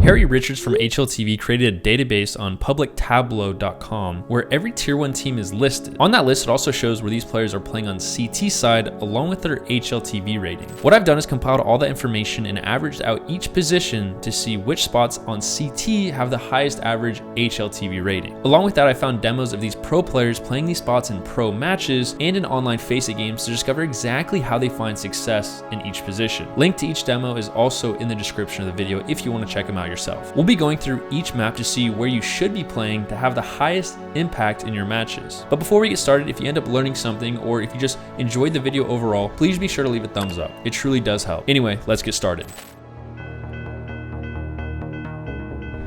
Harry Richards from HLTV created a database on publictableau.com where every tier 1 team is listed. On that list, it also shows where these players are playing on CT side along with their HLTV rating. What I've done is compiled all that information and averaged out each position to see which spots on CT have the highest average HLTV rating. Along with that, I found demos of these pro players playing these spots in pro matches and in online Face-It games to discover exactly how they find success in each position. Link to each demo is also in the description of the video if you want to check them out yourself. We'll be going through each map to see where you should be playing to have the highest impact in your matches. But before we get started, if you end up learning something or if you just enjoyed the video overall, please be sure to leave a thumbs up. It truly does help. Anyway, let's get started.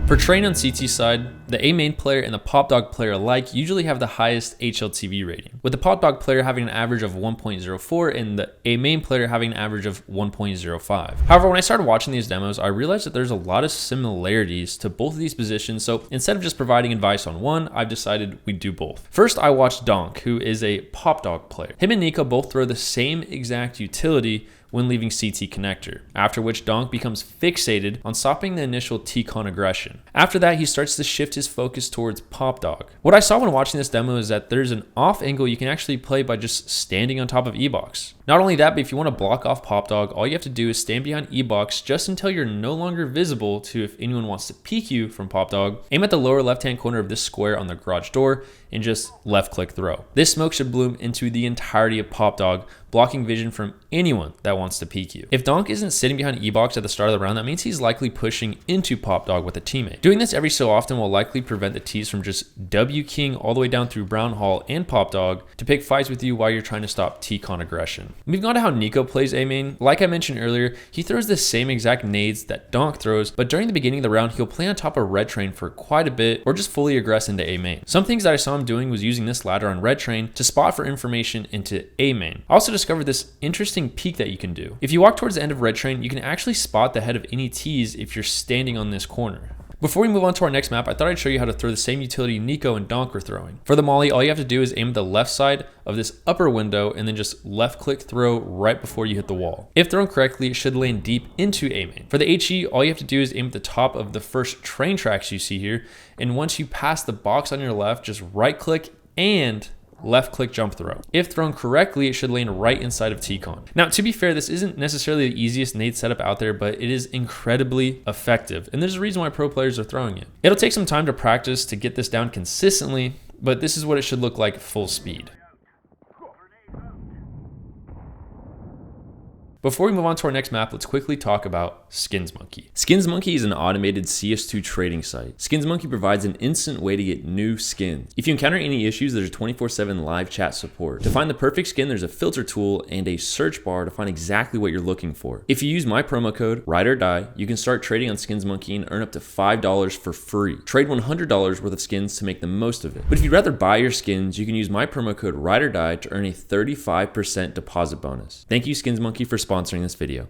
For train on CT side, the A main player and the Pop Dog player alike usually have the highest HLTV rating, with the Pop Dog player having an average of 1.04 and the A main player having an average of 1.05. However, when I started watching these demos, I realized that there's a lot of similarities to both of these positions, so instead of just providing advice on one, I've decided we do both. First, I watched Donk, who is a Pop Dog player. Him and Nico both throw the same exact utility when leaving CT connector, after which Donk becomes fixated on stopping the initial T-con aggression. After that, he starts to shift his focus towards Pop Dog. What I saw when watching this demo is that there's an off angle you can actually play by just standing on top of E-Box. Not only that, but if you want to block off Pop Dog, all you have to do is stand behind E-Box just until you're no longer visible to if anyone wants to peek you from Pop Dog. Aim at the lower left-hand corner of this square on the garage door and just left-click throw. This smoke should bloom into the entirety of Pop Dog, blocking vision from anyone that wants to peek you. If Donk isn't sitting behind E-Box at the start of the round, that means he's likely pushing into Pop Dog with a teammate. Doing this every so often will likely prevent the T's from just W-king all the way down through Brown Hall and Pop Dog to pick fights with you while you're trying to stop T-con aggression. Moving on to how Nico plays A main, like I mentioned earlier, he throws the same exact nades that Donk throws, but during the beginning of the round, he'll play on top of Red Train for quite a bit or just fully aggress into A main. Some things that I saw him doing was using this ladder on Red Train to spot for information into A main. I also discovered this interesting peek that you can do. If you walk towards the end of Red Train, you can actually spot the head of any T's if you're standing on this corner. Before we move on to our next map, I thought I'd show you how to throw the same utility Nico and Donk are throwing. For the molly, all you have to do is aim at the left side of this upper window and then just left click throw right before you hit the wall. If thrown correctly, it should land deep into A main. For the HE, all you have to do is aim at the top of the first train tracks you see here, and once you pass the box on your left, just right click and left click jump throw. If thrown correctly, it should land right inside of T-con. Now, to be fair, this isn't necessarily the easiest nade setup out there, but it is incredibly effective. And there's a reason why pro players are throwing it. It'll take some time to practice to get this down consistently, but this is what it should look like full speed. Before we move on to our next map, let's quickly talk about SkinsMonkey. SkinsMonkey is an automated CS2 trading site. SkinsMonkey provides an instant way to get new skins. If you encounter any issues, there's a 24/7 live chat support. To find the perfect skin, there's a filter tool and a search bar to find exactly what you're looking for. If you use my promo code RyderDie, you can start trading on SkinsMonkey and earn up to $5 for free. Trade $100 worth of skins to make the most of it. But if you'd rather buy your skins, you can use my promo code RyderDie to earn a 35% deposit bonus. Thank you, SkinsMonkey, for sponsoring this video.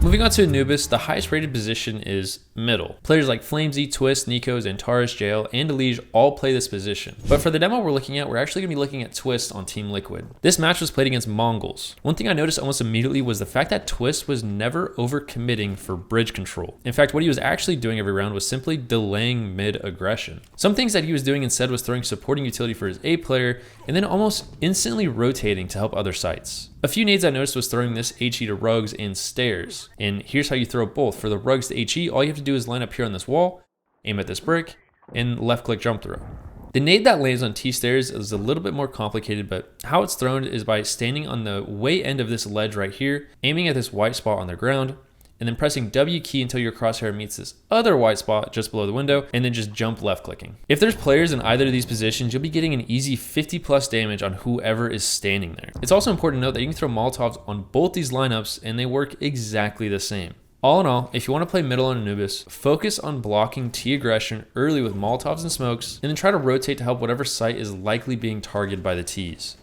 Moving on to Anubis, the highest rated position is middle. Players like Flamesy, Twist, Nikos, Antares, Jail, and Delige all play this position. But for the demo we're looking at, we're actually going to be looking at Twist on Team Liquid. This match was played against Mongols. One thing I noticed almost immediately was the fact that Twist was never overcommitting for bridge control. In fact, what he was actually doing every round was simply delaying mid aggression. Some things that he was doing instead was throwing supporting utility for his A player and then almost instantly rotating to help other sites. A few nades I noticed was throwing this HE to rugs and stairs. And here's how you throw both. For the rugs to HE, all you have to do is line up here on this wall, aim at this brick, and left click jump throw. The nade that lands on T stairs is a little bit more complicated, but how it's thrown is by standing on the way end of this ledge right here, aiming at this white spot on the ground, and then pressing W key until your crosshair meets this other white spot just below the window, and then just jump left clicking. If there's players in either of these positions, you'll be getting an easy 50 plus damage on whoever is standing there. It's also important to note that you can throw Molotovs on both these lineups and they work exactly the same. All in all, if you want to play middle on Anubis, focus on blocking T aggression early with Molotovs and smokes, and then try to rotate to help whatever site is likely being targeted by the Ts.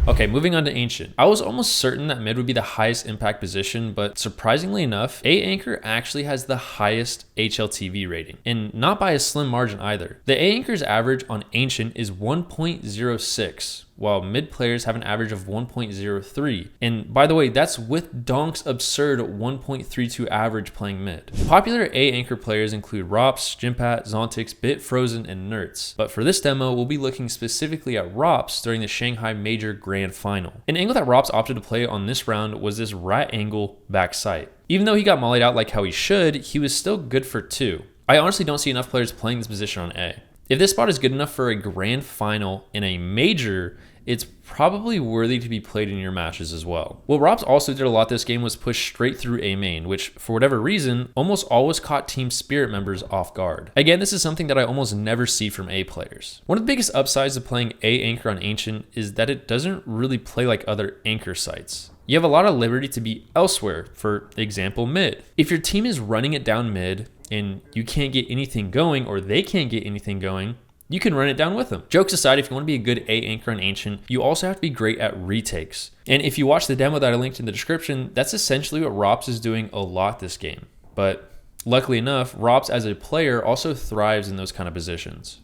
Okay, moving on to Ancient. I was almost certain that mid would be the highest impact position, but surprisingly enough, A Anchor actually has the highest HLTV rating, and not by a slim margin either. The A Anchor's average on Ancient is 1.06, while mid players have an average of 1.03. And by the way, that's with Donk's absurd 1.32 average playing mid. Popular A anchor players include Rops, Jimpat, Zontix, Bit, Frozen, and Nerds. But for this demo, we'll be looking specifically at Rops during the Shanghai Major Grand Final. An angle that Rops opted to play on this round was this right angle back sight. Even though he got mollied out like how he should, he was still good for 2. I honestly don't see enough players playing this position on A. If this spot is good enough for a grand final in a major, it's probably worthy to be played in your matches as well. What Rops also did a lot this game was push straight through A main, which for whatever reason, almost always caught Team Spirit members off guard. Again, this is something that I almost never see from A players. One of the biggest upsides of playing A anchor on Ancient is that it doesn't really play like other anchor sites. You have a lot of liberty to be elsewhere, for example, mid. If your team is running it down mid and you can't get anything going or they can't get anything going, you can run it down with them. Jokes aside, if you want to be a good A anchor on Ancient, you also have to be great at retakes. And if you watch the demo that I linked in the description, that's essentially what Rops is doing a lot this game. But luckily enough, Rops as a player also thrives in those kind of positions.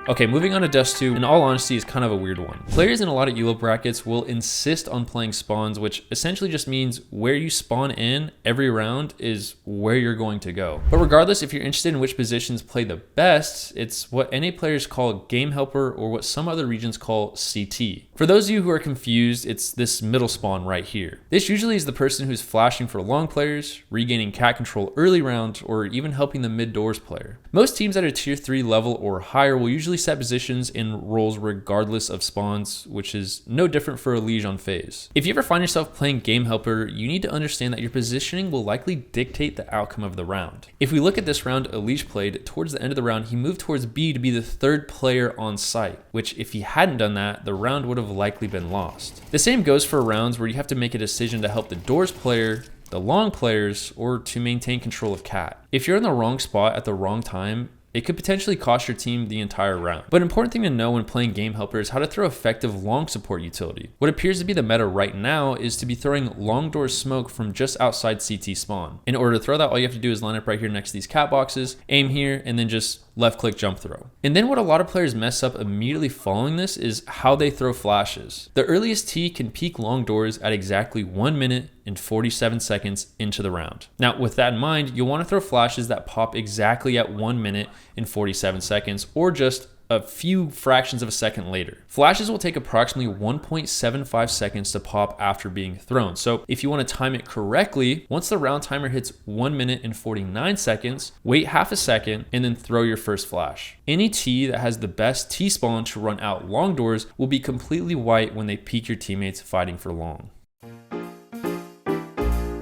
Okay, moving on to Dust 2, in all honesty, is kind of a weird one. Players in a lot of ELO brackets will insist on playing spawns, which essentially just means where you spawn in every round is where you're going to go. But regardless, if you're interested in which positions play the best, it's what NA players call Game Helper or what some other regions call CT. For those of you who are confused, it's this middle spawn right here. This usually is the person who's flashing for long players, regaining cat control early round, or even helping the mid doors player. Most teams at a tier 3 level or higher will usually set positions in roles regardless of spawns, which is no different for a Liege on phase. If you ever find yourself playing Game Helper, you need to understand that your positioning will likely dictate the outcome of the round. If we look at this round Liege played, towards the end of the round, he moved towards B to be the 3rd player on site, which if he hadn't done that, the round would have likely been lost. The same goes for rounds where you have to make a decision to help the doors player, the long players, or to maintain control of cat. If you're in the wrong spot at the wrong time, it could potentially cost your team the entire round. But an important thing to know when playing Game Helper is how to throw effective long support utility. What appears to be the meta right now is to be throwing long door smoke from just outside CT spawn. In order to throw that, all you have to do is line up right here next to these cat boxes, aim here, and then just left click jump throw. And then what a lot of players mess up immediately following this is how they throw flashes. The earliest T can peek long doors at exactly 1 minute and 47 seconds into the round. Now, with that in mind, you'll want to throw flashes that pop exactly at 1 minute and 47 seconds, or just a few fractions of a second later. Flashes will take approximately 1.75 seconds to pop after being thrown. So if you want to time it correctly, once the round timer hits 1 minute and 49 seconds, wait half a second and then throw your first flash. Any T that has the best T spawn to run out long doors will be completely white when they peek your teammates fighting for long.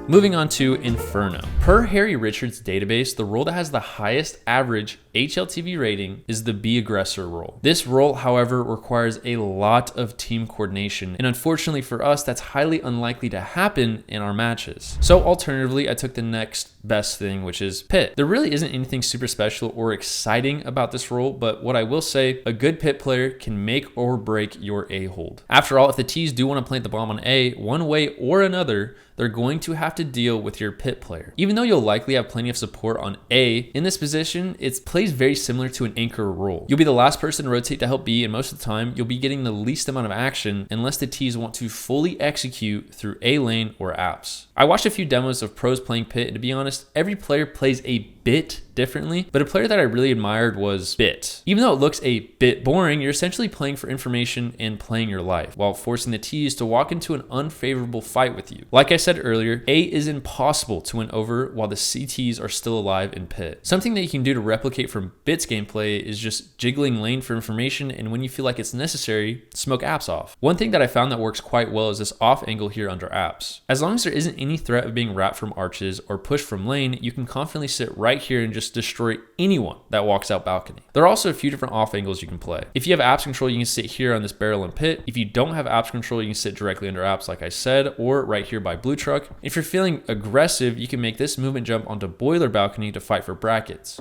Moving on to Inferno. Per Harry Richards' database, the role that has the highest average HLTV rating is the B aggressor role. This role, however, requires a lot of team coordination, and unfortunately for us, that's highly unlikely to happen in our matches. So alternatively, I took the next best thing, which is pit. There really isn't anything super special or exciting about this role, but what I will say, a good pit player can make or break your A hold. After all, if the T's do want to plant the bomb on A, one way or another, they're going to have to deal with your pit player. Even though you'll likely have plenty of support on A, in this position, it plays very similar to an anchor role. You'll be the last person to rotate to help B, and most of the time, you'll be getting the least amount of action unless the T's want to fully execute through A lane or apps. I watched a few demos of pros playing pit, and to be honest, every player plays a bit differently, but a player that I really admired was Bit. Even though it looks a bit boring, you're essentially playing for information and playing your life while forcing the T's to walk into an unfavorable fight with you. Like I said earlier, A is impossible to win over while the CTs are still alive in pit. Something that you can do to replicate from Bit's gameplay is just jiggling lane for information, and when you feel like it's necessary, smoke apps off. One thing that I found that works quite well is this off angle here under apps. As long as there isn't any threat of being wrapped from arches or pushed from lane, you can confidently sit right here and just destroy anyone that walks out balcony. There are also a few different off angles you can play. If you have apps control, you can sit here on this barrel and pit. If you don't have apps control, you can sit directly under apps like I said, or right here by blue truck. If you're feeling aggressive, you can make this movement jump onto boiler balcony to fight for brackets,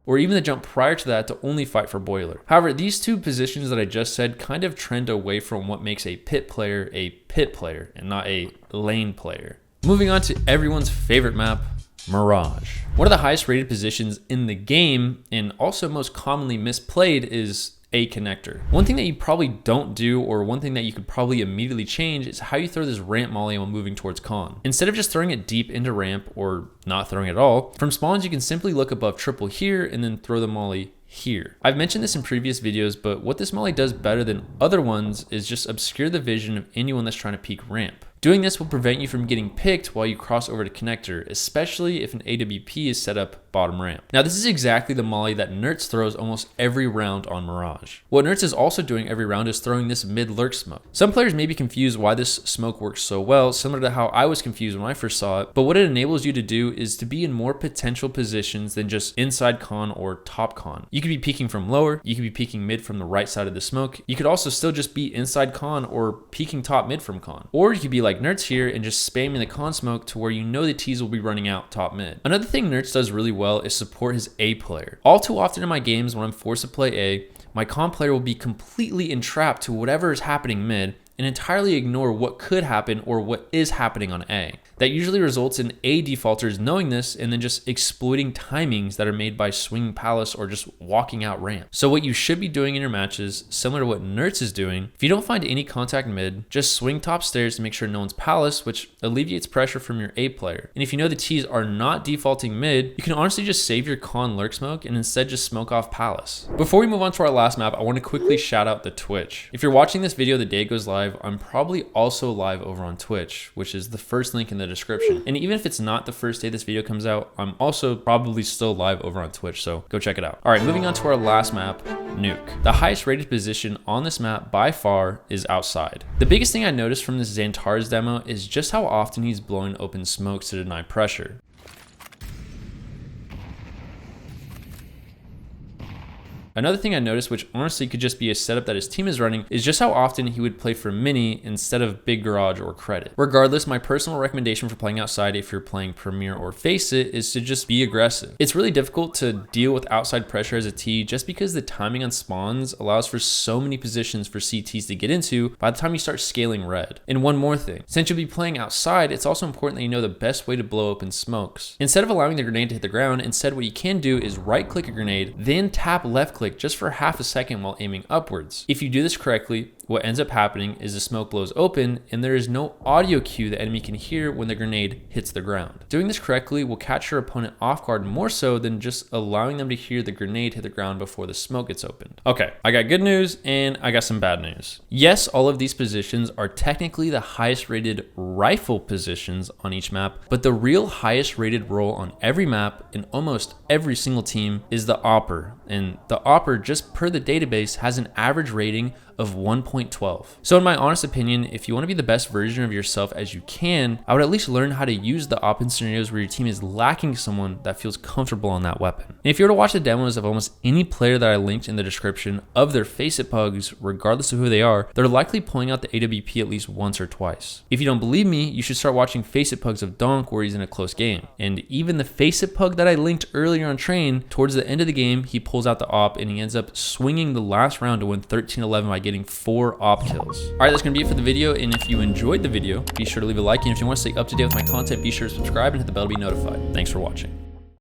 or even the jump prior to that to only fight for boiler. However, these two positions that I just said kind of trend away from what makes a pit player and not a lane player. Moving on to everyone's favorite map, Mirage. One of the highest rated positions in the game, and also most commonly misplayed, is A connector. One thing that you probably don't do, or one thing that you could probably immediately change, is how you throw this ramp molly while moving towards con. Instead of just throwing it deep into ramp or not throwing it at all, from spawns you can simply look above triple here and then throw the molly here. I've mentioned this in previous videos, but what this molly does better than other ones is just obscure the vision of anyone that's trying to peek ramp. Doing this will prevent you from getting picked while you cross over to connector, especially if an AWP is set up bottom ramp. Now this is exactly the molly that Nerds throws almost every round on Mirage. What Nerds is also doing every round is throwing this mid lurk smoke. Some players may be confused why this smoke works so well, similar to how I was confused when I first saw it, but what it enables you to do is to be in more potential positions than just inside con or top con. You could be peeking from lower, you could be peeking mid from the right side of the smoke, you could also still just be inside con or peeking top mid from con. Or you could be like Nerds here and just spamming the con smoke to where you know the T's will be running out top mid. Another thing Nerds does really well is support his A player. All too often in my games when I'm forced to play A, my con player will be completely entrapped to whatever is happening mid and entirely ignore what could happen or what is happening on A. That usually results in A defaulters knowing this and then just exploiting timings that are made by swinging palace or just walking out ramp. So what you should be doing in your matches, similar to what Nerds is doing, if you don't find any contact mid, just swing top stairs to make sure no one's palace, which alleviates pressure from your A player. And if you know the T's are not defaulting mid, you can honestly just save your con lurk smoke and instead just smoke off palace. Before we move on to our last map, I want to quickly shout out the Twitch. If you're watching this video the day it goes live, I'm probably also live over on Twitch, which is the first link in the description. And even if it's not the first day this video comes out, I'm also probably still live over on Twitch, so go check it out. All right, moving on to our last map, Nuke. The highest rated position on this map by far is outside. The biggest thing I noticed from this Xantar's demo is just how often he's blowing open smokes to deny pressure. Another thing I noticed, which honestly could just be a setup that his team is running, is just how often he would play for mini instead of big garage or credit. Regardless, my personal recommendation for playing outside if you're playing Premier or Face It is to just be aggressive. It's really difficult to deal with outside pressure as a T just because the timing on spawns allows for so many positions for CTs to get into by the time you start scaling red. And one more thing, since you'll be playing outside, it's also important that you know the best way to blow open smokes. Instead of allowing the grenade to hit the ground, instead what you can do is right click a grenade, then tap left click just for half a second while aiming upwards. If you do this correctly, what ends up happening is the smoke blows open and there is no audio cue the enemy can hear when the grenade hits the ground. Doing this correctly will catch your opponent off guard more so than just allowing them to hear the grenade hit the ground before the smoke gets opened. Okay, I got good news and I got some bad news. Yes, all of these positions are technically the highest rated rifle positions on each map, but the real highest rated role on every map in almost every single team is the AWPer. And the AWPer, just per the database, has an average rating of 1.12. So in my honest opinion, if you want to be the best version of yourself as you can, I would at least learn how to use the AWP in scenarios where your team is lacking someone that feels comfortable on that weapon. And if you were to watch the demos of almost any player that I linked in the description of their Face It pugs, regardless of who they are, they're likely pulling out the AWP at least once or twice. If you don't believe me, you should start watching Face It pugs of Donk where he's in a close game. And even the Face It pug that I linked earlier on Train, towards the end of the game, he pulls out the AWP and he ends up swinging the last round to win 13-11 by getting 4 AWP kills. All right, that's gonna be it for the video. And if you enjoyed the video, be sure to leave a like. And if you want to stay up to date with my content, be sure to subscribe and hit the bell to be notified. Thanks for watching.